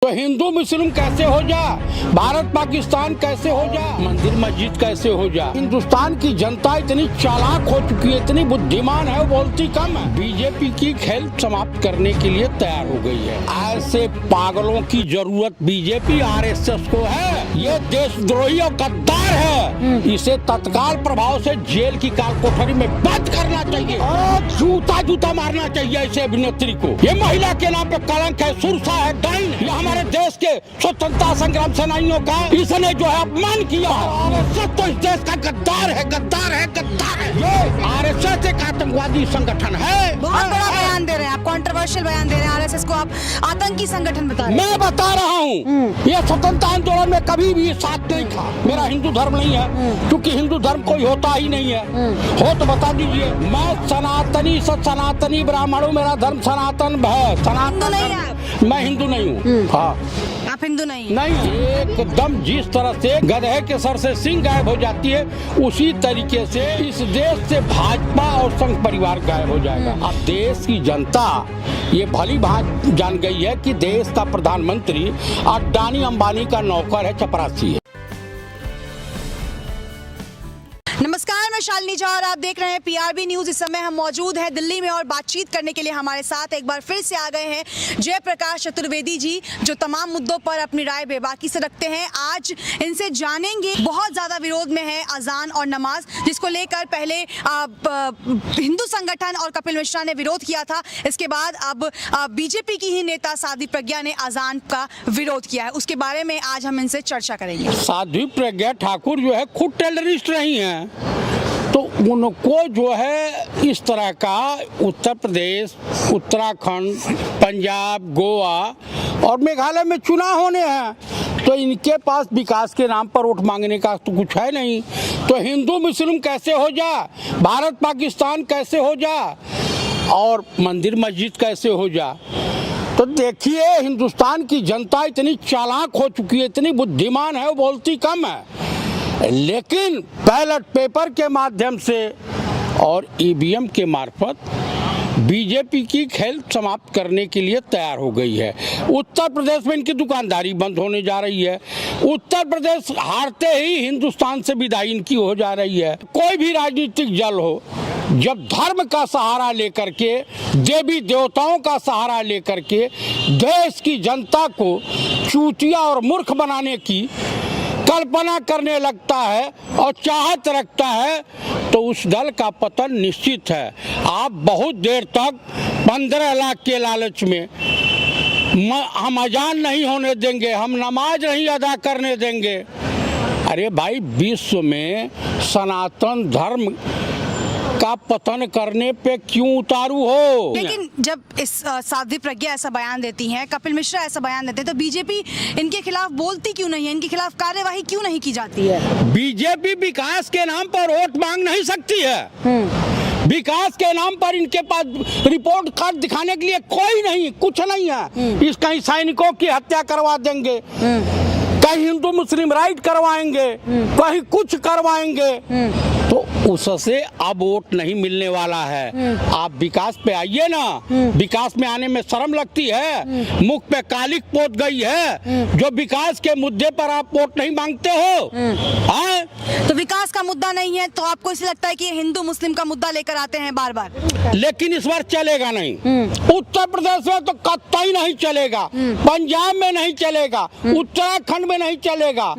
तो हिंदू मुस्लिम कैसे हो जा, भारत पाकिस्तान कैसे हो जा, मंदिर मस्जिद कैसे हो जा। हिंदुस्तान की जनता इतनी चालाक हो चुकी है, इतनी बुद्धिमान है, वो बोलती कम है। बीजेपी की खेल समाप्त करने के लिए तैयार हो गई है। ऐसे पागलों की जरूरत बीजेपी आरएसएस को है। ये देशद्रोही और गद्दार है। इसे तत्काल प्रभाव से जेल की काल कोठरी में बंद करना चाहिए और जूता जूता मारना चाहिए ऐसे अभिनेत्री को। ये महिला के नाम पे कलंक है, सुरसा है, डाइन है। हमारे देश के स्वतंत्रता संग्राम सेनानियों का इसने जो है अपमान किया। आरएसएस तो इस देश का गद्दार है, गद्दार है, गद्दार है। ये आरएसएस एक आतंकवादी संगठन है। बहुत बड़ा बयान दे रहे हैं आप, कंट्रोवर्शियल बयान दे रहे हैं। आरएसएस को आप आतंकी संगठन बता रहे हैं। मैं बता रहा हूँ, ये स्वतंत्रता आंदोलन में कभी भी साथ नहीं था। मेरा हिंदू धर्म नहीं है, क्योंकि हिंदू धर्म कोई होता ही नहीं है। हो तो बता दीजिए। मैं सनातनी सनातनी ब्राह्मण हूँ, मेरा धर्म सनातन है। हिंदू नहीं है आप? मैं हिंदू नहीं हूँ। हाँ, आप हिंदू नहीं? नहीं, एकदम जिस तरह से गधे के सर से सिंह गायब हो जाती है, उसी तरीके से इस देश से भाजपा और संघ परिवार गायब हो जाएगा। अब देश की जनता ये भली भांत जान गई है कि देश का प्रधानमंत्री अडानी अंबानी का नौकर है, चपरासी है। नमस्कार, मैं शालिनी झा और आप देख रहे हैं पीआरबी न्यूज। इस समय हम मौजूद हैं दिल्ली में और बातचीत करने के लिए हमारे साथ एक बार फिर से आ गए हैं जयप्रकाश चतुर्वेदी जी, जो तमाम मुद्दों पर अपनी राय बेबाकी से रखते हैं। आज इनसे जानेंगे, बहुत ज्यादा विरोध में है अजान और नमाज, जिसको लेकर पहले हिंदू संगठन और कपिल मिश्रा ने विरोध किया था। इसके बाद अब बीजेपी की ही नेता साध्वी प्रज्ञा ने अजान का विरोध किया है। उसके बारे में आज हम इनसे चर्चा करेंगे। साध्वी प्रज्ञा ठाकुर जो है खुद टेररिस्ट रही हैं, तो उनको जो है इस तरह का उत्तर प्रदेश, उत्तराखंड, पंजाब, गोवा और मेघालय में चुनाव होने हैं, तो इनके पास विकास के नाम पर वोट मांगने का तो कुछ है नहीं। तो हिंदू मुस्लिम कैसे हो जा, भारत पाकिस्तान कैसे हो जा और मंदिर मस्जिद कैसे हो जा। तो देखिए, हिंदुस्तान की जनता इतनी चालाक हो चुकी है, इतनी बुद्धिमान है, वो बोलती कम है। लेकिन बैलेट पेपर के माध्यम से और ईवीएम के मार्फत बीजेपी की खेल समाप्त करने के लिए तैयार हो गई है। उत्तर प्रदेश में इनकी दुकानदारी बंद होने जा रही है। उत्तर प्रदेश हारते ही हिंदुस्तान से विदाई इनकी हो जा रही है। कोई भी राजनीतिक दल हो, जब धर्म का सहारा लेकर के, देवी देवताओं का सहारा लेकर के देश की जनता को चूतिया और मूर्ख बनाने की कल्पना करने लगता है और चाहत रखता है, तो उस दल का पतन निश्चित है। आप बहुत देर तक 15 लाख के लालच में हम अजान नहीं होने देंगे, हम नमाज नहीं अदा करने देंगे। अरे भाई, विश्व में सनातन धर्म का पतन करने पे क्यों उतारू हो? लेकिन जब इस साध्वी प्रज्ञा ऐसा बयान देती हैं, कपिल मिश्रा ऐसा बयान देते हैं, तो बीजेपी इनके खिलाफ बोलती क्यों नहीं है? इनके खिलाफ कार्यवाही क्यों नहीं की जाती है? बीजेपी विकास के नाम पर वोट मांग नहीं सकती है। विकास के नाम पर इनके पास रिपोर्ट कार्ड दिखाने के लिए कोई नहीं, कुछ नहीं है। इस कहीं सैनिकों की हत्या करवा देंगे, कहीं हिंदू मुस्लिम राइट करवाएंगे, कहीं कुछ करवाएंगे, तो उससे अब वोट नहीं मिलने वाला है। आप विकास पे आइए ना, विकास में आने में शर्म लगती है, मुख पे कालिक पोत गई है। जो विकास के मुद्दे पर आप वोट नहीं मांगते हो, हाँ? तो विकास का मुद्दा नहीं है, तो आपको इसलिए लगता है कि हिंदू मुस्लिम का मुद्दा लेकर आते हैं बार बार? लेकिन इस बार चलेगा नहीं। उत्तर प्रदेश में तो कतई नहीं चलेगा, पंजाब में नहीं चलेगा, उत्तराखंड में नहीं चलेगा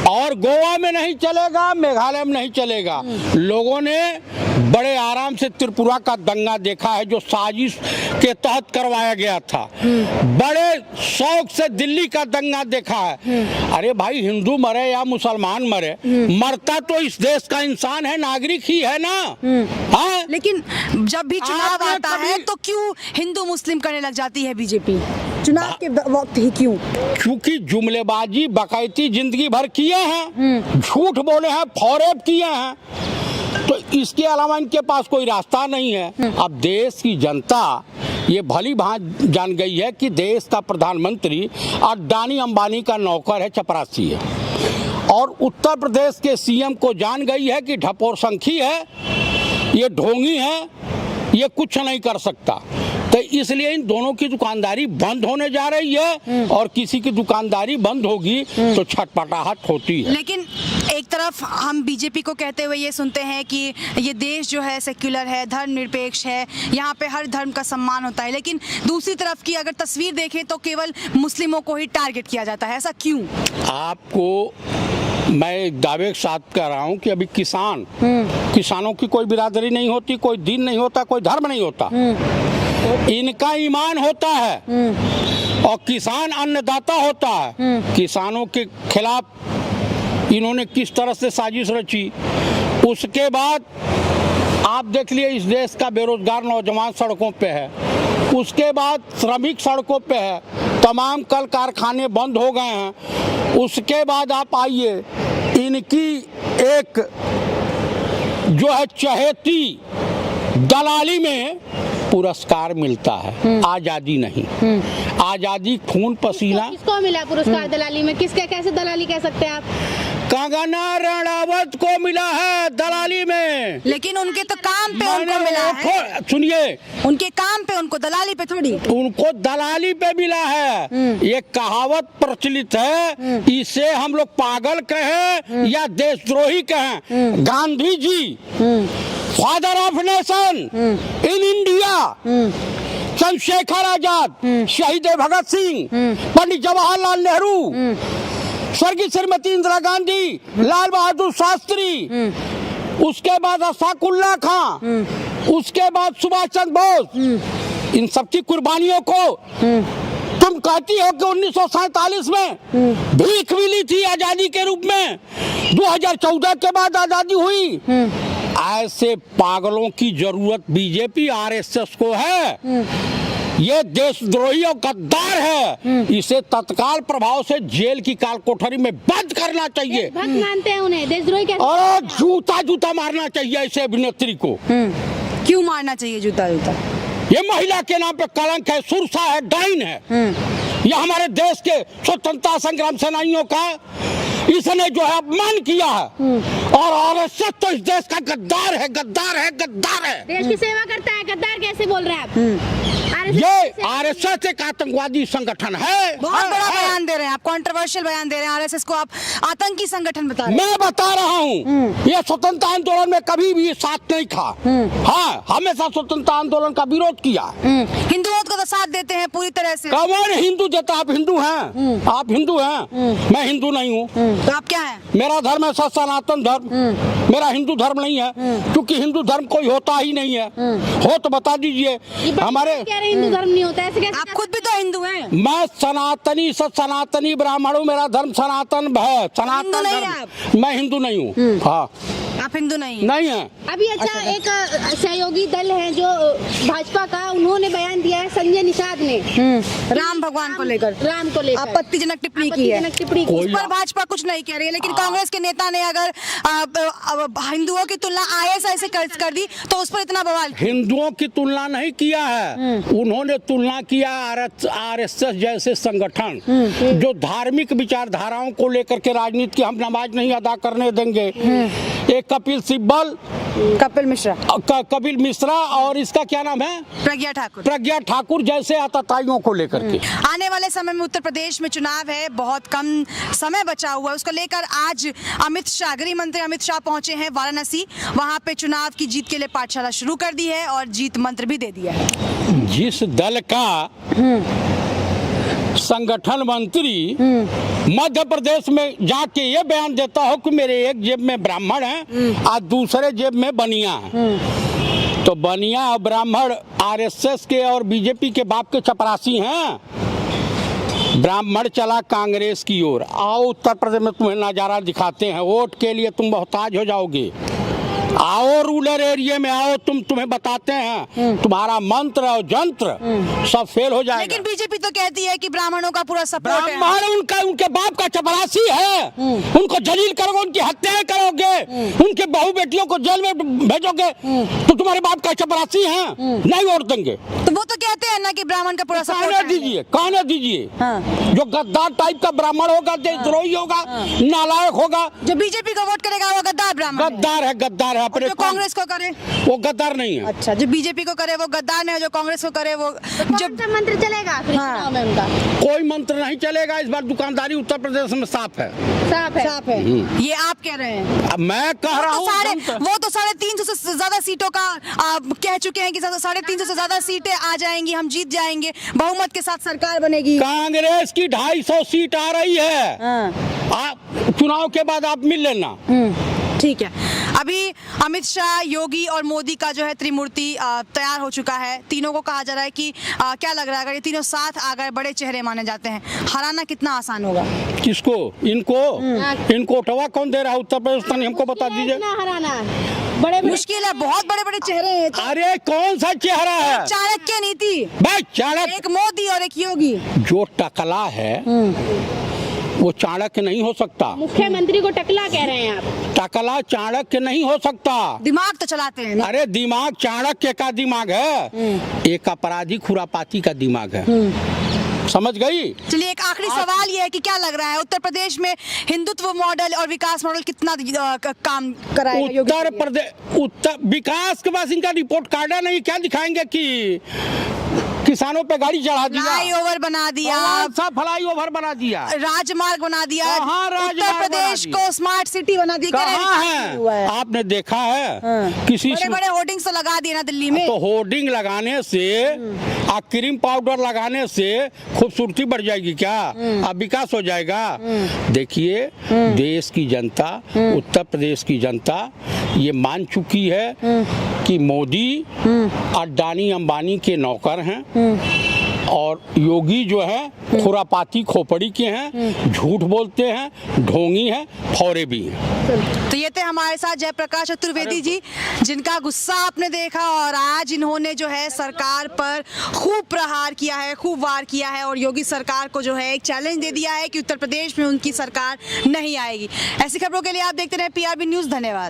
और गोवा में नहीं चलेगा, मेघालय में नहीं चलेगा। लोगों ने बड़े आराम से त्रिपुरा का दंगा देखा है, जो साजिश के तहत करवाया गया था। बड़े शौक से दिल्ली का दंगा देखा है। अरे भाई, हिंदू मरे या मुसलमान मरे, मरता तो इस देश का इंसान है, नागरिक ही है ना। हाँ? लेकिन जब भी चुनाव आता है तो क्यों हिंदू मुस्लिम करने लग जाती है बीजेपी? चुनाव के वक्त ही क्यों? क्योंकि जुमलेबाजी बकैती जिंदगी भर किए हैं, झूठ बोले हैं, फौरेब किए हैं, तो इसके अलावा इनके पास कोई रास्ता नहीं है। अब देश की जनता ये भली भांत जान गई है कि देश का प्रधानमंत्री अडानी अंबानी का नौकर है, चपरासी है। और उत्तर प्रदेश के सीएम को जान गई है कि ढपोर संखी है, ये ढोंगी है, ये कुछ नहीं कर सकता। तो तो इसलिए इन दोनों की दुकानदारी बंद होने जा रही है, और किसी की दुकानदारी बंद होगी तो छटपटाहट होती है। लेकिन एक तरफ हम बीजेपी को कहते हुए ये सुनते हैं कि ये देश जो है सेक्युलर है, धर्मनिरपेक्ष है, यहाँ पे हर धर्म का सम्मान होता है, लेकिन दूसरी तरफ की अगर तस्वीर देखें तो केवल मुस्लिमों को ही टारगेट किया जाता है। ऐसा क्यों? आपको मैं दावे के साथ कह रहा हूँ कि अभी किसानों की कोई बिरादरी नहीं होती, कोई दिन नहीं होता, कोई धर्म नहीं होता, इनका ईमान होता है, और किसान अन्नदाता होता है। किसानों के खिलाफ इन्होंने किस तरह से साजिश रची, उसके बाद आप देख लिए इस देश का बेरोजगार नौजवान सड़कों पे है, उसके बाद श्रमिक सड़कों पे है, तमाम कल कारखाने बंद हो गए हैं, उसके बाद आप आइए इनकी एक जो है चहेती दलाली में पुरस्कार मिलता है, आजादी नहीं। आजादी खून पसीना। किसको मिला पुरस्कार दलाली में? किसके कैसे दलाली कह सकते हैं आप? कंगना रणावत को मिला है दलाली में। लेकिन उनके तो काम पे उनको मिला है। सुनिए, उनके काम पे उनको, दलाली पे थोड़ी। उनको दलाली पे मिला है। ये कहावत प्रचलित है, इसे हम लोग पागल कहें या देशद्रोही कहें, Gandhi ji father of nation in India, Chandrashekhar Azad, शहीद भगत सिंह, पंडित जवाहरलाल नेहरू, स्वर्गीय श्रीमती इंदिरा गांधी, लाल बहादुर शास्त्री, उसके बाद अशफाकुल्लाह खां, उसके बाद सुभाष चंद्र बोस, इन सबकी कुर्बानियों को तुम कहती हो कि 1947 में भीख मिली थी आजादी के रूप में, 2014 के बाद आजादी हुई। ऐसे पागलों की जरूरत बीजेपी आरएसएस को है। ये देशद्रोही और गद्दार है, इसे तत्काल प्रभाव से जेल की काल कोठरी में बंद करना चाहिए। भक्त मानते हैं उन्हें, देशद्रोही कैसे? और जूता मारना चाहिए ऐसे अभिनेत्री को। क्यों मारना चाहिए जूता? ये महिला के नाम पे कलंक है, सुरसा है, डाइन है। ये हमारे देश के स्वतंत्रता संग्राम सेनानियों का इसने जो है अपमान किया है, और आरएसएस तो इस देश का गद्दार है, गद्दार है, गद्दार है। देश की सेवा करता है, गद्दार कैसे बोल रहे हैं आप? ये आरएसएस एक आतंकवादी संगठन है। बहुत बड़ा बयान दे रहे हैं आप, कंट्रोवर्शियल बयान दे रहे हैं। आरएसएस को आप आतंकी संगठन बता रहे हैं। मैं बता रहा हूँ, ये स्वतंत्रता आंदोलन में कभी भी साथ नहीं था। हाँ, हमेशा स्वतंत्रता आंदोलन का विरोध किया। हिंदुओं को तो साथ देते हैं पूरी तरह से। कौन हिंदू देता? आप हिंदू हैं, आप हिंदू हैं, मैं हिंदू नहीं हूँ। तो आप क्या हैं? मेरा धर्म है सनातन धर्म, मेरा हिंदू धर्म नहीं है, क्योंकि हिंदू धर्म कोई होता ही नहीं है। हो तो बता दीजिए। हमारे हिंदू धर्म नहीं होता, ऐसे कैसे? आप खुद भी तो हिंदू हैं। मैं सनातनी ब्राह्मण हूँ, मेरा धर्म सनातन है, सनातन धर्म। मैं हिंदू नहीं हूँ। हाँ, आप हिंदू नहीं है। अभी अच्छा एक सहयोगी दल है जो भाजपा का, उन्होंने बयान दिया है, संजय निषाद ने राम भगवान को लेकर, राम को लेकर आपत्तिजनक टिप्पणी की है। उस पर भाजपा कुछ नहीं कह रही है, लेकिन कांग्रेस के नेता ने अगर हिंदुओं की तुलना आईएसआई से कर दी तो उस पर इतना बवाल। हिंदुओं की तुलना नहीं किया है, उन्होंने तुलना किया आरएसएस जैसे संगठन जो धार्मिक विचारधाराओं को लेकर के राजनीति की हम नमाज नहीं अदा करने देंगे। एक कपिल सिब्बल, कपिल मिश्रा, और इसका क्या नाम है, प्रज्ञा ठाकुर जैसे आतताइयों को लेकर के। आने वाले समय में उत्तर प्रदेश में चुनाव है, बहुत कम समय बचा हुआ है, उसको लेकर आज अमित शाह, गृह मंत्री अमित शाह पहुंचे हैं वाराणसी। वहां पे चुनाव की जीत के लिए पाठशाला शुरू कर दी है और जीत मंत्र भी दे दिया है। जिस दल का संगठन मंत्री मध्य प्रदेश में जाके ये बयान देता हो कि मेरे एक जेब में ब्राह्मण है और दूसरे जेब में बनिया है, तो बनिया और ब्राह्मण आरएसएस के और बीजेपी के बाप के चपरासी हैं। ब्राह्मण चला कांग्रेस की ओर। आओ उत्तर प्रदेश में तुम्हें नजारा दिखाते हैं, वोट के लिए तुम मोहताज हो जाओगे। आओ रूरल एरिया में आओ, तुम्हें बताते हैं, तुम्हारा मंत्र और जंत्र सब फेल हो जाएगा। लेकिन बीजेपी तो कहती है कि ब्राह्मणों का पूरा सपोर्ट है। ब्राह्मण उनके बाप का चपरासी है, उनको जलील करोगे, उनकी हत्याएं करोगे, उनके बहू बेटियों को जेल में भेजोगे, तो तुम्हारे बाप का चपरासी है, नहीं वोट देंगे। तो वो तो कहते हैं ना कि ब्राह्मण का पूरा सपोर्ट है। कहने दीजिए। जो गद्दार टाइप का ब्राह्मण होगा, देशद्रोही होगा, नालायक होगा, जो बीजेपी को वोट करेगा वो गद्दार ब्राह्मण, गद्दार है अपने जो कांग्रेस को करे वो गद्दार नहीं है। अच्छा, जो बीजेपी को करे वो गद्दार नहीं है, जो कांग्रेस को करे वो जब मंत्र चलेगा फिर हाँ। चुनाव में उनका कोई मंत्र नहीं चलेगा। इस बार दुकानदारी उत्तर प्रदेश में साफ है। साफ है ये आप कह रहे हैं। अब मैं कह रहा हूँ वो तो 350 से ज्यादा सीटों का कह चुके हैं कि 350 से ज्यादा सीटें आ जाएंगी, हम जीत जाएंगे, बहुमत के साथ सरकार बनेगी। कांग्रेस की 250 सीट आ रही है। आप चुनाव के बाद आप मिल लेना। ठीक है। अभी अमित शाह, योगी और मोदी का जो है त्रिमूर्ति तैयार हो चुका है। तीनों को कहा जा रहा है कि क्या लग रहा है अगर ये तीनों साथ आ गए, बड़े चेहरे माने जाते हैं, हराना कितना आसान होगा? किसको? इनको उठवा कौन दे रहा है उत्तर प्रदेश? हमको बता दीजिए। हराना बड़े मुश्किल है, बहुत बड़े बड़े चेहरे हैं। अरे कौन सा चेहरा है? चाणक्य नीति, भाई चाणक्य, एक मोदी और एक योगी। जो टकला है वो चाणक्य नहीं हो सकता। मुख्यमंत्री को टकला कह रहे हैं आप? टकला चाणक्य नहीं हो सकता। दिमाग तो चलाते हैं ना। अरे दिमाग चाणक्य का दिमाग है, एक अपराधी खुरापाती का दिमाग है। समझ गई? चलिए, एक आखिरी सवाल ये है कि क्या लग रहा है उत्तर प्रदेश में हिंदुत्व मॉडल और विकास मॉडल कितना काम कराएगा योगी? उत्तर विकास के बाद इनका रिपोर्ट कार्ड नहीं, क्या दिखाएंगे कि किसानों पे गाड़ी चढ़ा दिया, फ्लाईओवर बना दिया, सब फ्लाईओवर बना दिया, राजमार्ग बना दिया, कहाँ राजमार्ग उत्तर प्रदेश बना दिया? को स्मार्ट सिटी बना दी। कहाँ है? आपने देखा है किसी बड़े बड़े होर्डिंग्स तो लगा दिए ना दिल्ली में। तो होर्डिंग लगाने से और क्रीम पाउडर लगाने से खूबसूरती बढ़ जाएगी क्या? अब विकास हो जाएगा? देखिए, देश की जनता, उत्तर प्रदेश की जनता ये मान चुकी है कि मोदी अडानी अंबानी के नौकर हैं और योगी जो है खुरापाती खोपड़ी के हैं, झूठ बोलते हैं, ढोंगी हैं, फौरे भी हैं। तो ये थे हमारे साथ जयप्रकाश चतुर्वेदी जी, जिनका गुस्सा आपने देखा और आज इन्होंने जो है सरकार पर खूब प्रहार किया है, खूब वार किया है और योगी सरकार को जो है एक चैलेंज दे दिया है कि उत्तर प्रदेश में उनकी सरकार नहीं आएगी। ऐसी खबरों के लिए आप देखते रहे PRB न्यूज़। धन्यवाद।